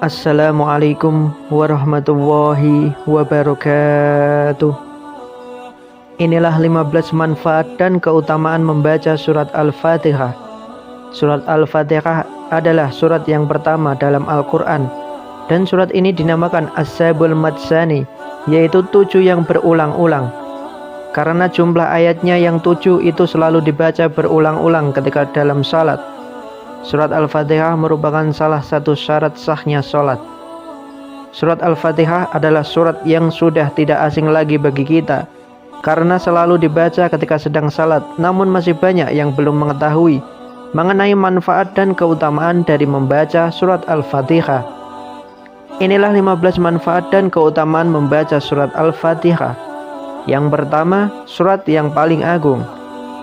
Assalamualaikum warahmatullahi wabarakatuh. Inilah 15 manfaat dan keutamaan membaca surat Al-Fatihah. Surat Al-Fatihah adalah surat yang pertama dalam Al-Quran, dan surat ini dinamakan As-Sabul Matsani, yaitu 7 yang berulang-ulang. Karena jumlah ayatnya yang 7 itu selalu dibaca berulang-ulang ketika dalam salat. Surat Al-Fatihah merupakan salah satu syarat sahnya sholat. Surat Al-Fatihah adalah surat yang sudah tidak asing lagi bagi kita, karena selalu dibaca ketika sedang salat, namun masih banyak yang belum mengetahui mengenai manfaat dan keutamaan dari membaca surat Al-Fatihah. Inilah 15 manfaat dan keutamaan membaca surat Al-Fatihah. Yang pertama, surat yang paling agung.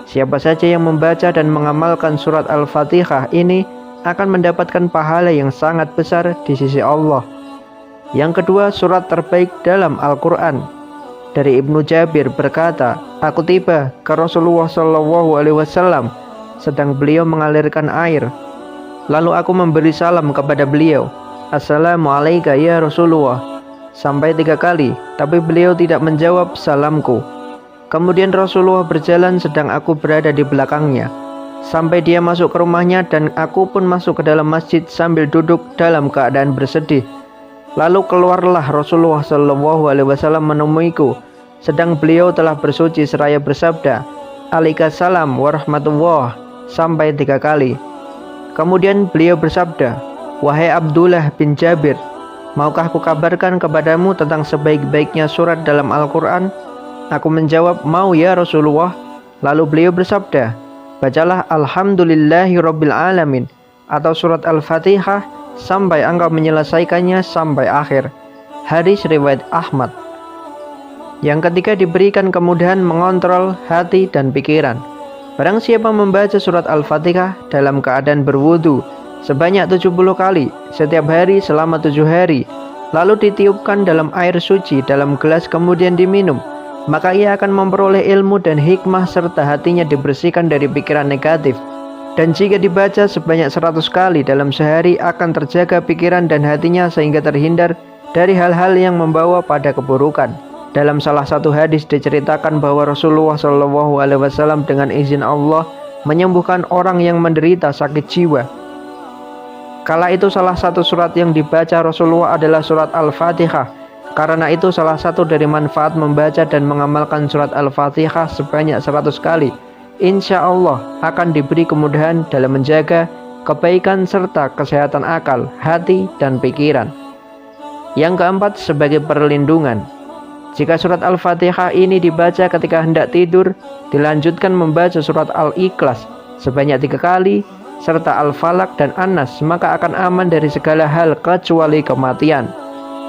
Siapa saja yang membaca dan mengamalkan surat Al-Fatihah ini akan mendapatkan pahala yang sangat besar di sisi Allah. Yang kedua, surat terbaik dalam Al-Quran. Dari Ibnu Jabir berkata, aku tiba ke Rasulullah SAW sedang beliau mengalirkan air. Lalu aku memberi salam kepada beliau, Assalamualaikum ya Rasulullah, sampai 3 kali, tapi beliau tidak menjawab salamku. Kemudian Rasulullah berjalan sedang aku berada di belakangnya, sampai dia masuk ke rumahnya dan aku pun masuk ke dalam masjid sambil duduk dalam keadaan bersedih. Lalu keluarlah Rasulullah SAW menemuiku, sedang beliau telah bersuci seraya bersabda, Alaikassalam warahmatullah, sampai 3 kali. Kemudian beliau bersabda, wahai Abdullah bin Jabir, maukah aku kabarkan kepadamu tentang sebaik-baiknya surat dalam Al-Quran? Aku menjawab, mau ya Rasulullah. Lalu beliau bersabda, bacalah Alhamdulillahi Rabbil Alamin atau surat Al-Fatihah sampai engkau menyelesaikannya sampai akhir. Hadis riwayat Ahmad. Yang ketiga, diberikan kemudahan mengontrol hati dan pikiran. Barang siapa membaca surat Al-Fatihah dalam keadaan berwudu sebanyak 70 kali setiap hari selama 7 hari, lalu ditiupkan dalam air suci dalam gelas kemudian diminum, maka ia akan memperoleh ilmu dan hikmah serta hatinya dibersihkan dari pikiran negatif. Dan jika dibaca sebanyak 100 kali dalam sehari akan terjaga pikiran dan hatinya sehingga terhindar dari hal-hal yang membawa pada keburukan. Dalam salah satu hadis diceritakan bahwa Rasulullah SAW dengan izin Allah menyembuhkan orang yang menderita sakit jiwa. Kala itu salah satu surat yang dibaca Rasulullah adalah surat Al-Fatihah. Karena itu salah satu dari manfaat membaca dan mengamalkan surat Al-Fatihah sebanyak 100 kali, insya Allah akan diberi kemudahan dalam menjaga kebaikan serta kesehatan akal, hati, dan pikiran. Yang keempat, sebagai perlindungan. Jika surat Al-Fatihah ini dibaca ketika hendak tidur, dilanjutkan membaca surat Al-Ikhlas sebanyak 3 kali, serta Al-Falaq dan An-Nas, maka akan aman dari segala hal kecuali kematian.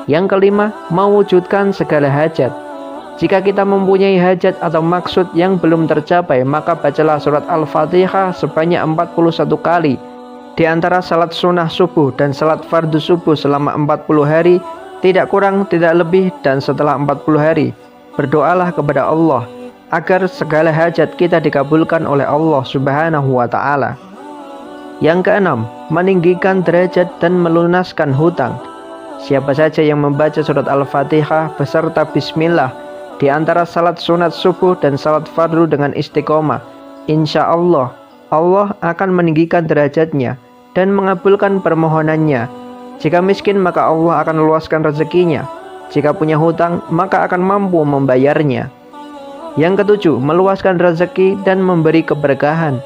Yang kelima, mewujudkan segala hajat. Jika kita mempunyai hajat atau maksud yang belum tercapai, maka bacalah surat Al-Fatihah sebanyak 41 kali di antara salat sunnah subuh dan salat fardu subuh selama 40 hari, tidak kurang tidak lebih, dan setelah 40 hari berdoalah kepada Allah agar segala hajat kita dikabulkan oleh Allah Subhanahu wa Ta'ala. Yang keenam, meninggikan derajat dan melunaskan hutang. Siapa saja yang membaca surat Al-Fatihah beserta Bismillah di antara salat sunat subuh dan salat fardu dengan istiqomah, insya Allah, Allah akan meninggikan derajatnya dan mengabulkan permohonannya. Jika miskin, maka Allah akan luaskan rezekinya. Jika punya hutang, maka akan mampu membayarnya. Yang ketujuh, meluaskan rezeki dan memberi keberkahan.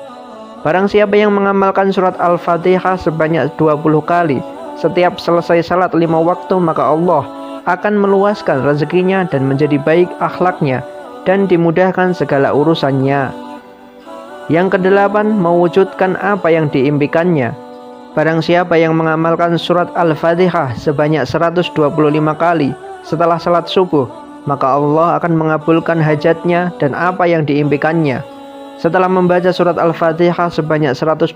Barang siapa yang mengamalkan surat Al-Fatihah sebanyak 20 kali setiap selesai salat 5 waktu, maka Allah akan meluaskan rezekinya dan menjadi baik akhlaknya dan dimudahkan segala urusannya. Yang kedelapan, mewujudkan apa yang diimpikannya. Barang siapa yang mengamalkan surat Al-Fatihah sebanyak 125 kali setelah salat subuh, maka Allah akan mengabulkan hajatnya dan apa yang diimpikannya. Setelah membaca surat Al-Fatihah sebanyak 125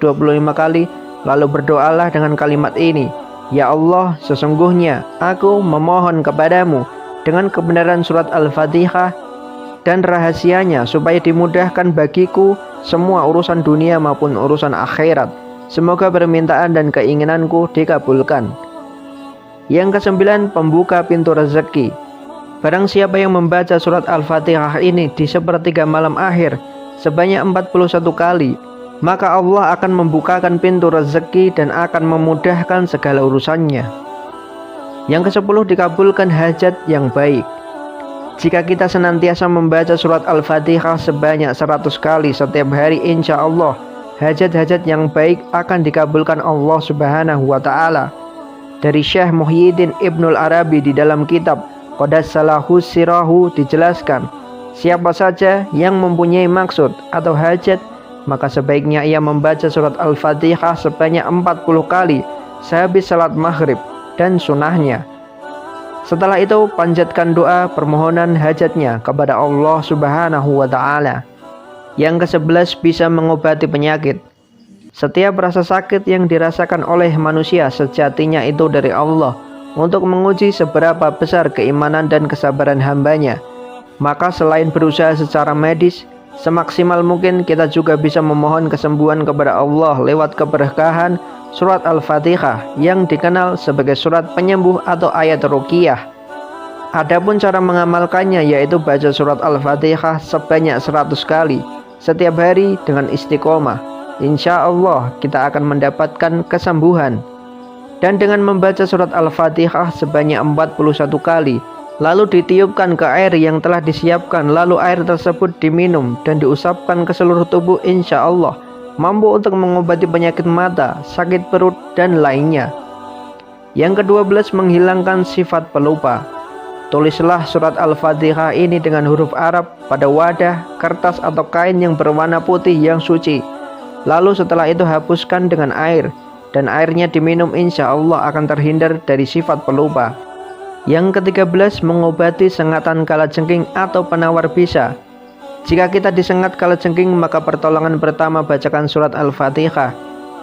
kali, lalu berdoalah dengan kalimat ini, ya Allah, sesungguhnya aku memohon kepadamu dengan kebenaran surat Al-Fatihah dan rahasianya supaya dimudahkan bagiku semua urusan dunia maupun urusan akhirat. Semoga permintaan dan keinginanku dikabulkan. Yang ke-9, pembuka pintu rezeki. Barang siapa yang membaca surat Al-Fatihah ini di sepertiga malam akhir sebanyak 41 kali, maka Allah akan membukakan pintu rezeki dan akan memudahkan segala urusannya. Yang ke-10, dikabulkan hajat yang baik. Jika kita senantiasa membaca surat Al-Fatihah sebanyak 100 kali setiap hari, insya Allah hajat-hajat yang baik akan dikabulkan Allah Subhanahu wa Ta'ala. Dari Syekh Muhyiddin Ibnul Arabi di dalam kitab Qadassalahu Sirahu dijelaskan, siapa saja yang mempunyai maksud atau hajat, maka sebaiknya ia membaca surat Al-Fatihah sebanyak 40 kali sehabis salat maghrib dan sunnahnya. Setelah itu panjatkan doa permohonan hajatnya kepada Allah Subhanahu wa Ta'ala. Yang ke-11, bisa mengobati penyakit. Setiap rasa sakit yang dirasakan oleh manusia sejatinya itu dari Allah untuk menguji seberapa besar keimanan dan kesabaran hambanya. Maka selain berusaha secara medis, semaksimal mungkin kita juga bisa memohon kesembuhan kepada Allah lewat keberkahan surat Al-Fatihah yang dikenal sebagai surat penyembuh atau ayat ruqyah. Adapun cara mengamalkannya yaitu baca surat Al-Fatihah sebanyak 100 kali setiap hari dengan istiqomah. Insya Allah kita akan mendapatkan kesembuhan. Dan dengan membaca surat Al-Fatihah sebanyak 41 kali, lalu ditiupkan ke air yang telah disiapkan, lalu air tersebut diminum dan diusapkan ke seluruh tubuh, insya Allah mampu untuk mengobati penyakit mata, sakit perut, dan lainnya. Yang ke-12, menghilangkan sifat pelupa. Tulislah surat Al-Fatihah ini dengan huruf Arab pada wadah, kertas atau kain yang berwarna putih yang suci. Lalu setelah itu hapuskan dengan air, dan airnya diminum, insya Allah akan terhindar dari sifat pelupa. Yang ke-13, mengobati sengatan kalajengking atau penawar bisa. Jika kita disengat kalajengking, maka pertolongan pertama bacakan surat Al-Fatihah.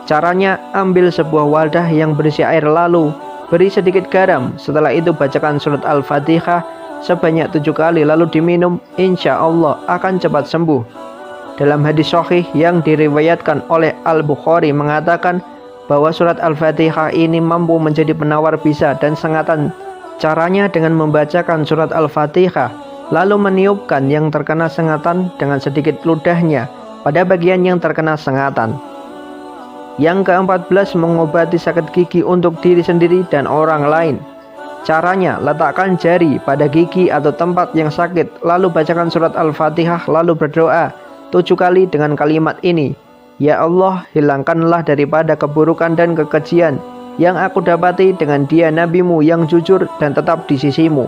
Caranya, ambil sebuah wadah yang berisi air, lalu beri sedikit garam. Setelah itu bacakan surat Al-Fatihah sebanyak 7 kali lalu diminum, insya Allah akan cepat sembuh. Dalam hadis sahih yang diriwayatkan oleh Al-Bukhari mengatakan bahwa surat Al-Fatihah ini mampu menjadi penawar bisa dan sengatan. Caranya dengan membacakan surat Al-Fatihah lalu meniupkan yang terkena sengatan dengan sedikit ludahnya pada bagian yang terkena sengatan. Yang ke-14, mengobati sakit gigi untuk diri sendiri dan orang lain. Caranya, letakkan jari pada gigi atau tempat yang sakit, lalu bacakan surat Al-Fatihah, lalu berdoa 7 kali dengan kalimat ini, ya Allah, hilangkanlah daripada keburukan dan kekejian yang aku dapati dengan dia nabimu yang jujur dan tetap di sisimu.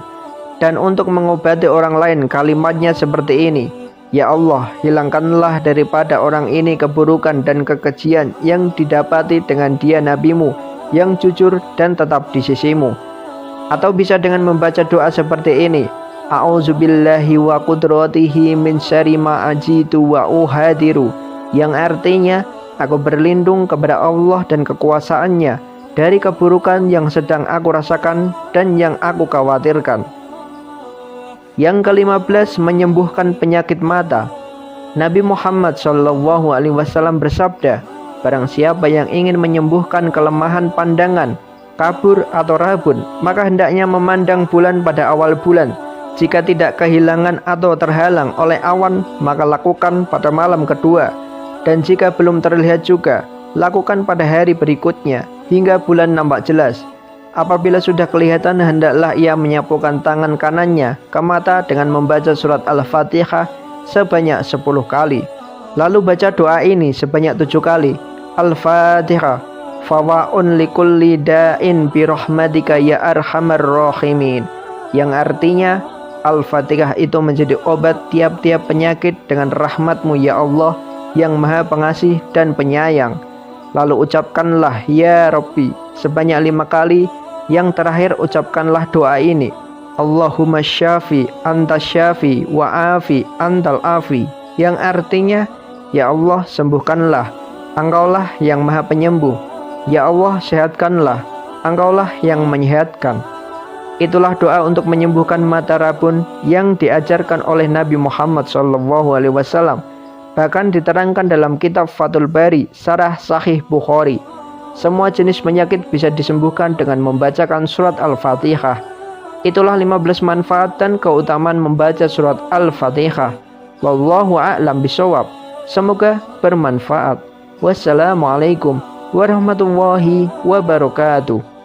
Dan untuk mengobati orang lain, kalimatnya seperti ini, ya Allah, hilangkanlah daripada orang ini keburukan dan kekejian yang didapati dengan dia nabimu yang jujur dan tetap di sisimu. Atau bisa dengan membaca doa seperti ini, a'udzubillahi wa qudratihi min syarri ma ajitu wa uhadiru, yang artinya aku berlindung kepada Allah dan kekuasaannya dari keburukan yang sedang aku rasakan dan yang aku khawatirkan. Yang ke-15, menyembuhkan penyakit mata. Nabi Muhammad SAW bersabda, barang siapa yang ingin menyembuhkan kelemahan pandangan, kabur atau rabun, maka hendaknya memandang bulan pada awal bulan. Jika tidak kehilangan atau terhalang oleh awan, maka lakukan pada malam kedua. Dan jika belum terlihat juga, lakukan pada hari berikutnya hingga bulan nampak jelas. Apabila sudah kelihatan, hendaklah ia menyapukan tangan kanannya ke mata dengan membaca surat Al-Fatihah sebanyak 10 kali. Lalu baca doa ini sebanyak 7 kali. Al-Fatihah, fawa'un likulli da'in birahmatika ya arhamar rahimin. Yang artinya, Al-Fatihah itu menjadi obat tiap-tiap penyakit dengan rahmatmu ya Allah yang maha pengasih dan penyayang. Lalu ucapkanlah ya Rabbi sebanyak 5 kali. Yang terakhir ucapkanlah doa ini, Allahumma syafi anta syafi wa afi antal afi, yang artinya, ya Allah sembuhkanlah, Engkaulah yang maha penyembuh, ya Allah sehatkanlah, Engkaulah yang menyehatkan. Itulah doa untuk menyembuhkan mata rabun yang diajarkan oleh Nabi Muhammad SAW. Bahkan diterangkan dalam kitab Fathul Bari, Syarah Sahih Bukhari. Semua jenis penyakit bisa disembuhkan dengan membacakan surat Al-Fatihah. Itulah 15 manfaat dan keutamaan membaca surat Al-Fatihah. Wallahu a'lam bishawab. Semoga bermanfaat. Wassalamualaikum warahmatullahi wabarakatuh.